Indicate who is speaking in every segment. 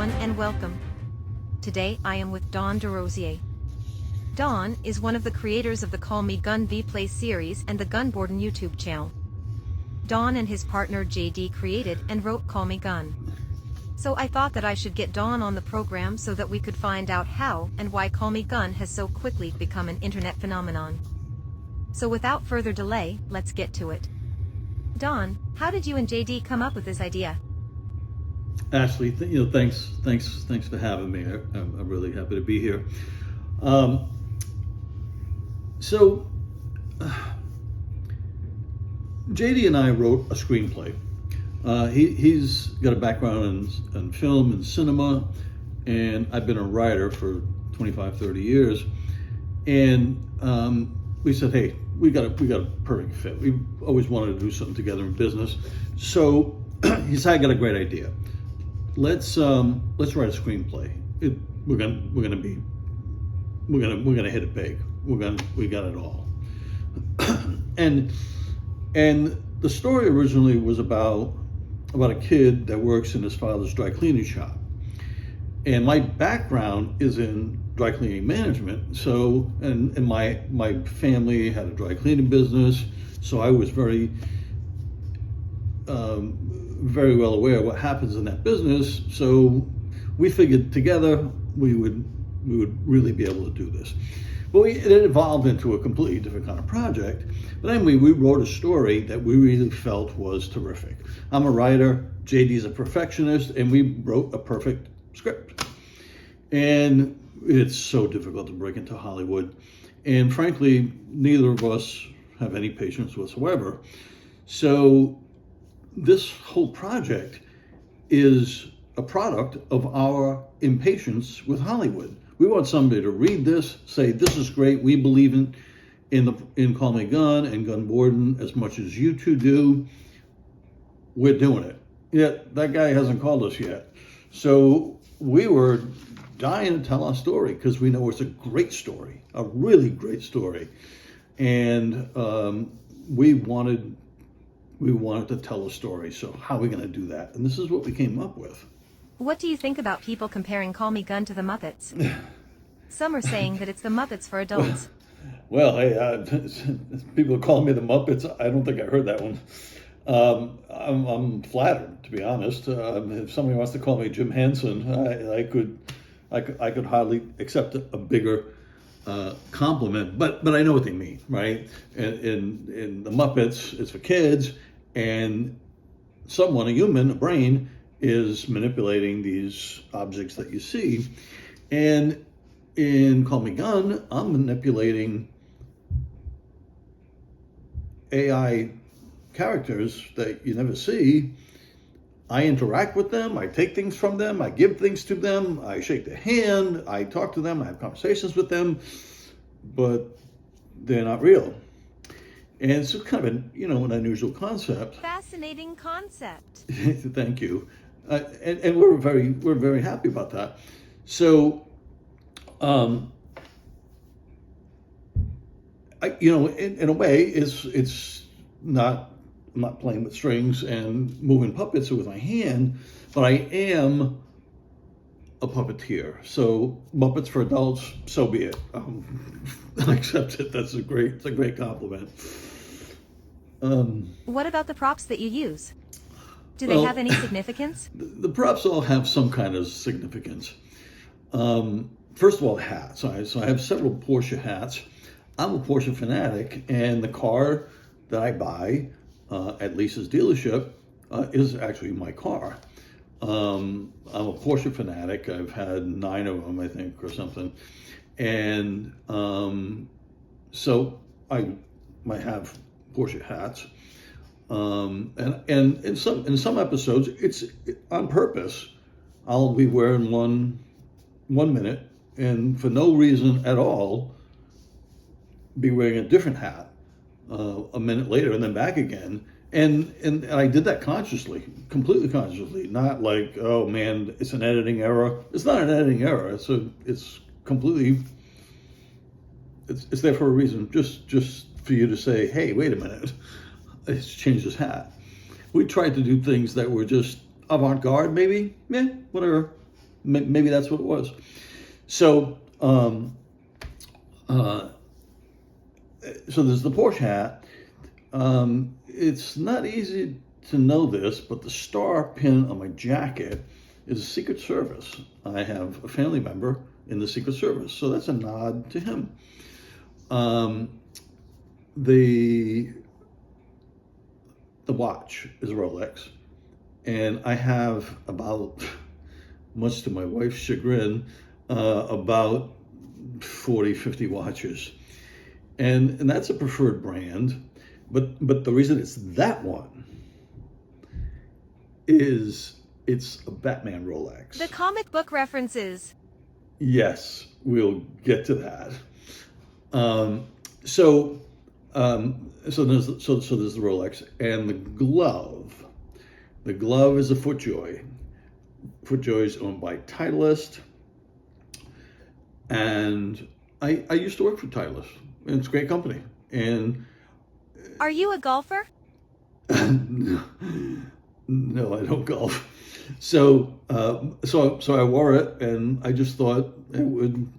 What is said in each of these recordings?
Speaker 1: everyone, and welcome. Today I am with Don Desrosiers. Don is one of the creators of the Call Me Gun Play series and the Gun Borden YouTube channel. Don and his partner JD created and wrote Call Me Gun. So I thought that I should get Don on the program so that we could find out how and why Call Me Gun has so quickly become an internet phenomenon. So without further delay, let's get to it. Don, how did you and JD come up with this idea?
Speaker 2: Ashley, thanks for having me. I'm really happy to be here. JD and I wrote a screenplay. He's got a background in film and cinema, and I've been a writer for 25, 30 years. And we said, hey, we got a perfect fit. We always wanted to do something together in business. So he said, I got a great idea. Let's write a screenplay. We're gonna hit it big. We got it all. and the story originally was about a kid that works in his father's dry cleaning shop. And my background is in dry cleaning management. So, and my family had a dry cleaning business. So I was very well aware of what happens in that business. So we figured together we would really be able to do this. But it evolved into a completely different kind of project. But anyway, we wrote a story that we really felt was terrific. I'm a writer, JD's a perfectionist, and we wrote a perfect script. And it's so difficult to break into Hollywood. And frankly, neither of us have any patience whatsoever. So this whole project is a product of our impatience with Hollywood. We want somebody to read this, say, this is great, we believe in Call Me Gun and Gun Borden as much as you two do. We're doing it. Yet that guy hasn't called us yet. So we were dying to tell our story because we know it's a great story, a really great story. And we wanted to tell a story. So how are we going to do that? And this is what we came up with.
Speaker 1: What do you think about people comparing Call Me Gun to the Muppets? Some are saying that it's the Muppets for adults.
Speaker 2: Well, hey, people call me the Muppets. I don't think I heard that one. I'm flattered, to be honest. If somebody wants to call me Jim Henson, I could hardly accept a bigger compliment. But I know what they mean, right? In the Muppets, it's for kids, and someone, a human, a brain, is manipulating these objects that you see. And in Call Me Gun, I'm manipulating AI characters that you never see. I interact with them, I take things from them, I give things to them, I shake their hand, I talk to them, I have conversations with them, but they're not real. And it's kind of an unusual concept.
Speaker 1: Fascinating concept.
Speaker 2: Thank you. And we're very happy about that. So, in a way, it's not. I'm not playing with strings and moving puppets with my hand, but I am a puppeteer. So Muppets for adults, so be it. I accept it. It's a great compliment.
Speaker 1: What about the props that you use? Do they have any significance?
Speaker 2: The props all have some kind of significance. First of all, hats. So I have several Porsche hats. I'm a Porsche fanatic, and the car that I buy at Lisa's dealership is actually my car. I'm a Porsche fanatic. I've had 9 of them, I think, or something. And so I have Porsche hats. And in some episodes, it's on purpose. I'll be wearing one minute, and for no reason at all, be wearing a different hat a minute later, and then back again. And I did that consciously, completely consciously. Not like, oh man, it's an editing error. It's not an editing error. It's completely. It's there for a reason. Just for you to say, hey, wait a minute. It's changed his hat. We tried to do things that were just avant-garde, maybe. Yeah, whatever. Maybe that's what it was. So, so there's the Porsche hat. It's not easy to know this, but the star pin on my jacket is a Secret Service. I have a family member in the Secret Service, so that's a nod to him. The watch is a Rolex, and I have about, much to my wife's chagrin, about 40, 50 watches. And that's a preferred brand, but the reason it's that one is it's a Batman Rolex.
Speaker 1: The comic book references.
Speaker 2: Yes, we'll get to that. So there's the Rolex and the glove. The glove is a FootJoy. FootJoy is owned by Titleist, and I used to work for Titleist. And it's a great company. And
Speaker 1: Are you a golfer?
Speaker 2: no, I don't golf. So I wore it, and I just thought it would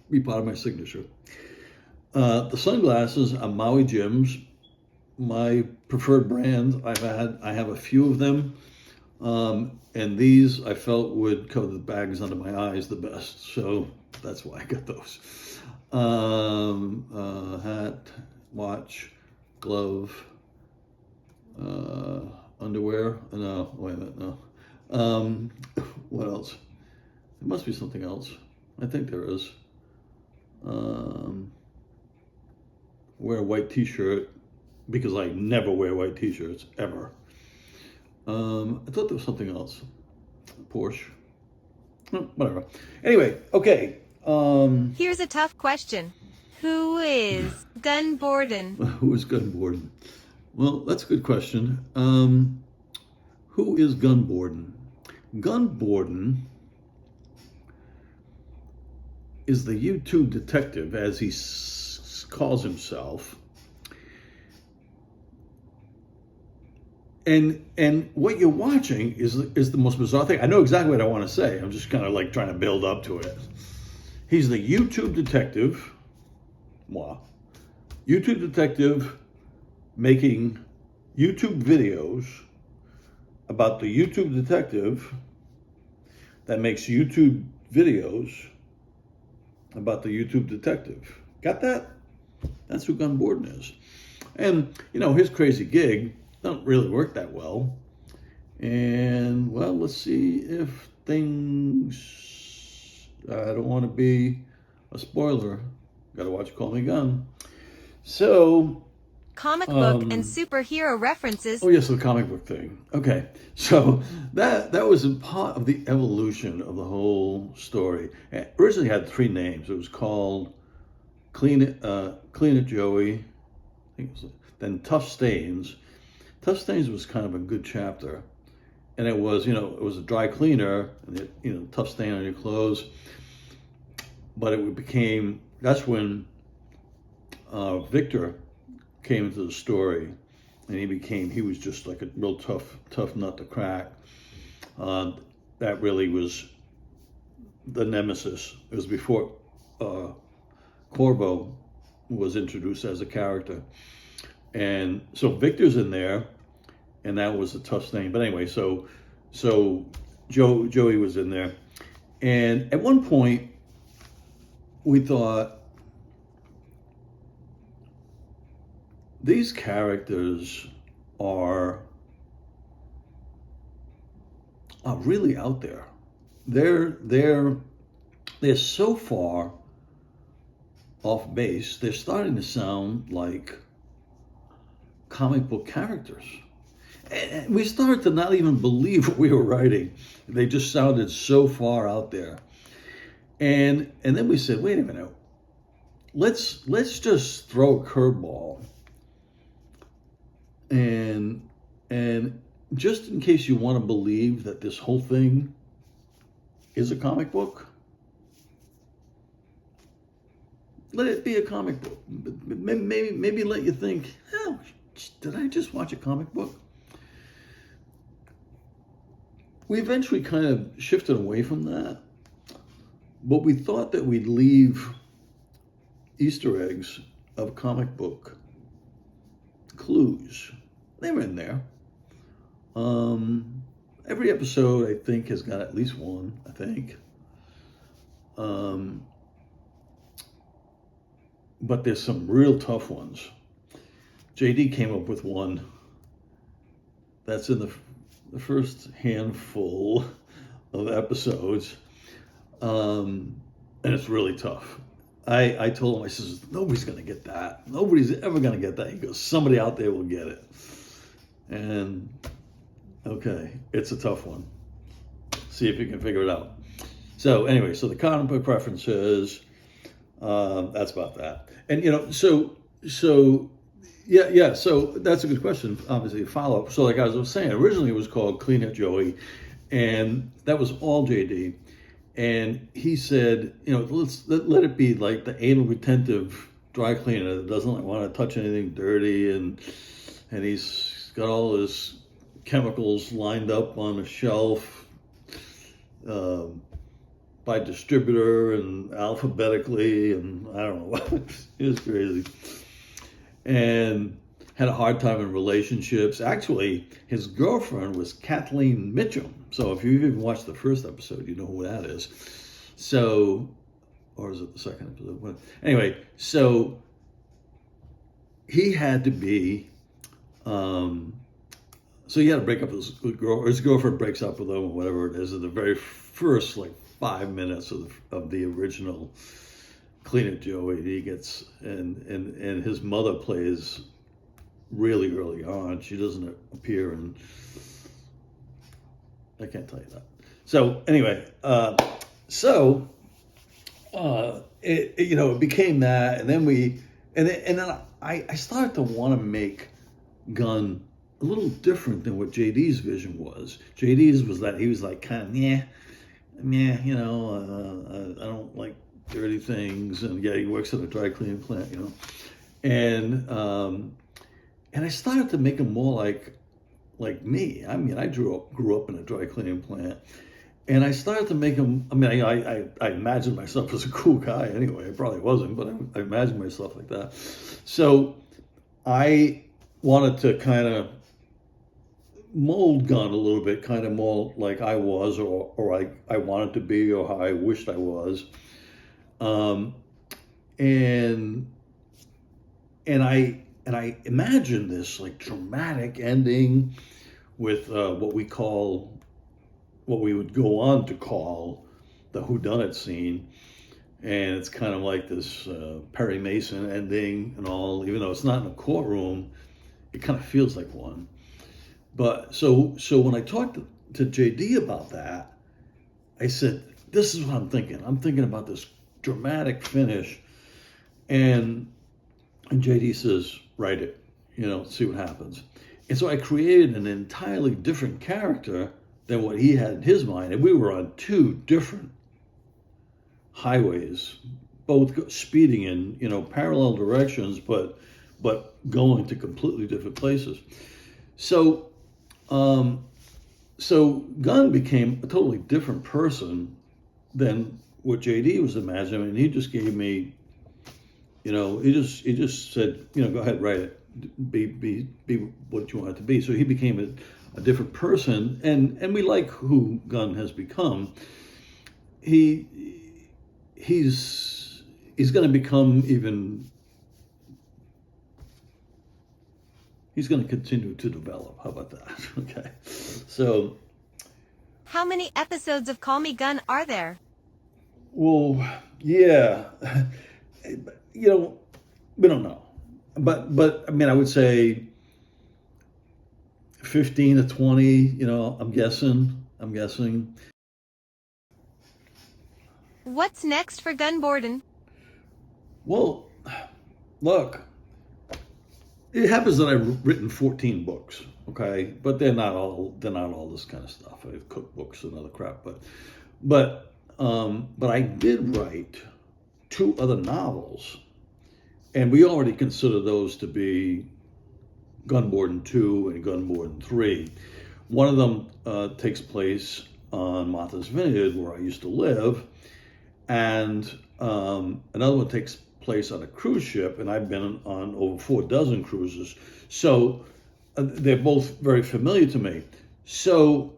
Speaker 2: be part of my signature. The sunglasses are Maui Jims, my preferred brand. I have a few of them, and these I felt would cover the bags under my eyes the best. So that's why I got those. Hat, watch, glove, underwear. No, wait a minute, no. What else? There must be something else. I think there is. Wear a white t-shirt because I never wear white t-shirts ever. I thought there was something else. Porsche. Oh, whatever. Anyway, okay.
Speaker 1: Here's a tough question. Who is Gun Borden?
Speaker 2: Who is Gun Borden? Well, that's a good question. Who is Gun Borden? Gun Borden is the YouTube detective, as he calls himself. And what you're watching is the most bizarre thing. I know exactly what I want to say. I'm just kind of like trying to build up to it. He's the YouTube detective. Moi. YouTube detective making YouTube videos about the YouTube detective that makes YouTube videos about the YouTube detective. Got that? That's who Gun Borden is. And, his crazy gig don't really work that well. And, well, let's see if things... I don't want to be a spoiler. Got to watch Call Me Gun. So...
Speaker 1: Comic book and superhero references.
Speaker 2: Oh, yes, the comic book thing. Okay, so that was a part of the evolution of the whole story. It originally had 3 names. It was called Clean It Joey, I think it was, then Tough Stains. Tough Stains was kind of a good chapter, and it was it was a dry cleaner, and tough stain on your clothes. But it became, that's when Victor came into the story, and he was just like a real tough nut to crack. That really was the nemesis. It was before Corvo was introduced as a character. And so Victor's in there, and that was a tough stain. But anyway, so Joey was in there. And at one point, we thought, these characters are really out there. They're so far off base. They're starting to sound like comic book characters. And we started to not even believe what we were writing. They just sounded so far out there. And then we said, wait a minute. Let's just throw a curveball. And just in case you want to believe that this whole thing is a comic book, let it be a comic book. Maybe let you think, oh, did I just watch a comic book? we eventually kind of shifted away from that, but we thought that we'd leave Easter eggs of comic book clues. They were in there. Every episode, I think, has got at least one, I think. But there's some real tough ones. JD came up with one that's in the first handful of episodes, and it's really tough. I told him, I says, nobody's going to get that. Nobody's ever going to get that. He goes, somebody out there will get it. And, okay, it's a tough one. See if you can figure it out. So anyway, so the comic book references, that's about that. And, so that's a good question, obviously, a follow-up. So like I was saying, originally it was called Clean It Joey, and that was all JD. And he said, let it be like the anal retentive dry cleaner that doesn't want to touch anything dirty, and he's got all his chemicals lined up on a shelf by distributor and alphabetically, and I don't know what. It was crazy. And had a hard time in relationships. Actually, his girlfriend was Kathleen Mitchum. So if you've even watched the first episode, you know who that is. So, or is it the second episode? Anyway, so he had to be, so he had to break up with his girl, or his girlfriend breaks up with him, or whatever it is, in the very first 5 minutes of the original Clean It Joey. He gets, and his mother plays really early on. She doesn't appear, and I can't tell you that. So anyway, it became that, and then I started to want to make Gun a little different than what JD's vision was. JD's was that he was like kind of I don't like dirty things, and he works at a dry cleaning plant, and I started to make him more like me. I mean, I grew up in a dry cleaning plant, and I started to make him. I mean, I imagined myself as a cool guy anyway. I probably wasn't, but I imagined myself like that. So I wanted to kind of mold Gun a little bit, kind of more like I was, or I wanted to be, or how I wished I was. And I imagined this dramatic ending with what we would go on to call the whodunit scene, and it's kind of like this Perry Mason ending and all. Even though it's not in a courtroom, it kind of feels like one. But so when I talked to JD about that, I said, "This is what I'm thinking. I'm thinking about this dramatic finish," and JD says, "Write it, see what happens." And so I created an entirely different character than what he had in his mind, and we were on two different highways, both speeding in parallel directions, but going to completely different places. So Gunn became a totally different person than what JD was imagining, and he just gave me, he just said, go ahead, write it, be what you want it to be. So he became a different person, and we like who Gunn has become. He's going to become even. He's going to continue to develop. How about that? Okay. So.
Speaker 1: How many episodes of Call Me Gun are there?
Speaker 2: Well, yeah. We don't know. But I mean, I would say 15 to 20, I'm guessing.
Speaker 1: What's next for Gun Borden?
Speaker 2: Well, look. It happens that I've written 14 books, okay, but they're not all this kind of stuff. I have cookbooks and other crap, but I did write 2 other novels, and we already consider those to be Gun Borden 2 and Gun Borden 3. One of them takes place on Martha's Vineyard, where I used to live, and another one takes place on a cruise ship, and I've been on over 4 dozen cruises, so they're both very familiar to me. So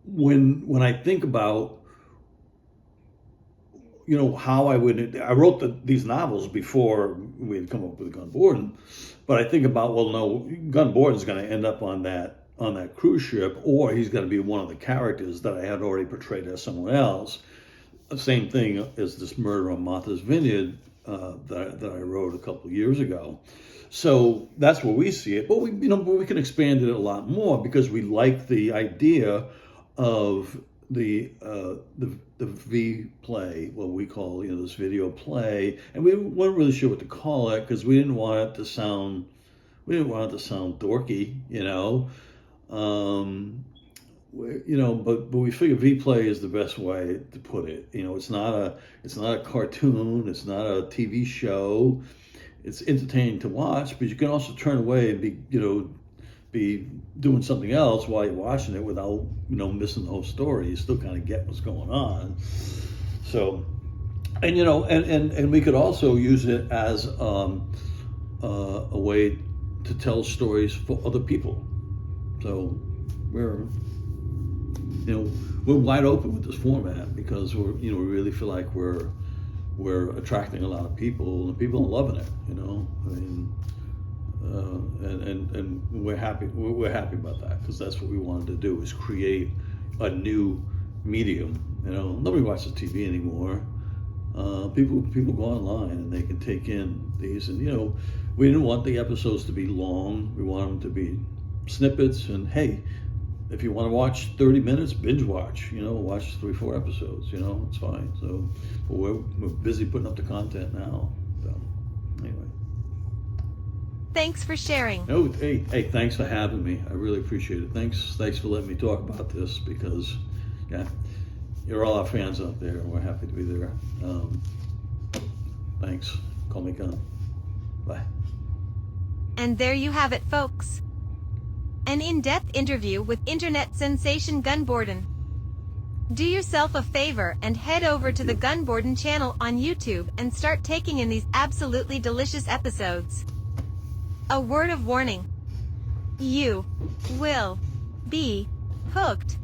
Speaker 2: when I think about, you know, how I wrote these novels before we had come up with Gun Borden, but I think about, well, no, Gun Borden's going to end up on that cruise ship, or he's going to be one of the characters that I had already portrayed as someone else. The same thing as this Murder on Martha's Vineyard that I wrote a couple of years ago. So that's where we see it, but we can expand it a lot more, because we like the idea of the V play, what we call, this video play, and we weren't really sure what to call it, because we didn't want it to sound dorky, but we figure V play is the best way to put it. It's not a cartoon, it's not a TV show. It's entertaining to watch, but you can also turn away and be doing something else while you're watching it without missing the whole story. You still kind of get what's going on. So, and we could also use it as a way to tell stories for other people. So we're wide open with this format, because we really feel like we're attracting a lot of people, and people are loving it. And we're happy about that, because that's what we wanted to do, is create a new medium. Nobody watches TV anymore. People go online and they can take in these, and we didn't want the episodes to be long. We want them to be snippets, and hey, if you want to watch 30 minutes, binge watch, watch 3-4 episodes, it's fine. So, but we're busy putting up the content now. So anyway.
Speaker 1: Thanks for sharing.
Speaker 2: Oh, hey, thanks for having me. I really appreciate it. Thanks for letting me talk about this, because, yeah, you're all our fans out there, and we're happy to be there. Thanks. Call me Gun. Bye.
Speaker 1: And there you have it, folks. An in-depth interview with internet sensation Gun Borden. Do yourself a favor and head over to the Gun Borden channel on YouTube and start taking in these absolutely delicious episodes. A word of warning: you will be hooked.